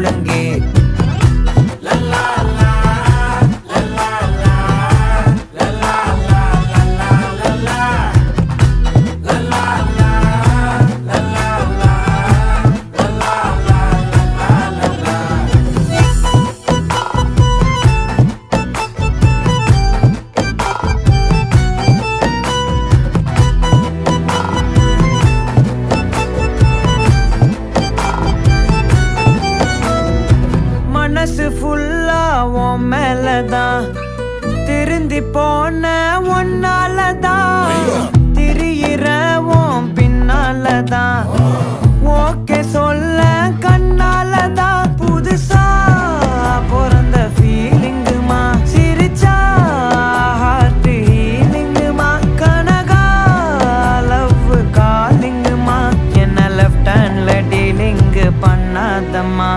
முழங்கே. மனசு ஃபுல்லா உன் மேலதான், திருந்தி போன ஒன்னாலதான், திரியிற உன் பின்னாலதான், ஓகே சொல்ல கண்ணாலதான். புதுசா பிறந்த ஃபீலிங்குமா, சிரிச்சா ஹார்ட் ஹீலிங்குமா, கனகா லவ் காலிங்குமா, என்ன லெஃப்ட் ஹேண்ட்ல டீலிங்கு பண்ணாதம்மா.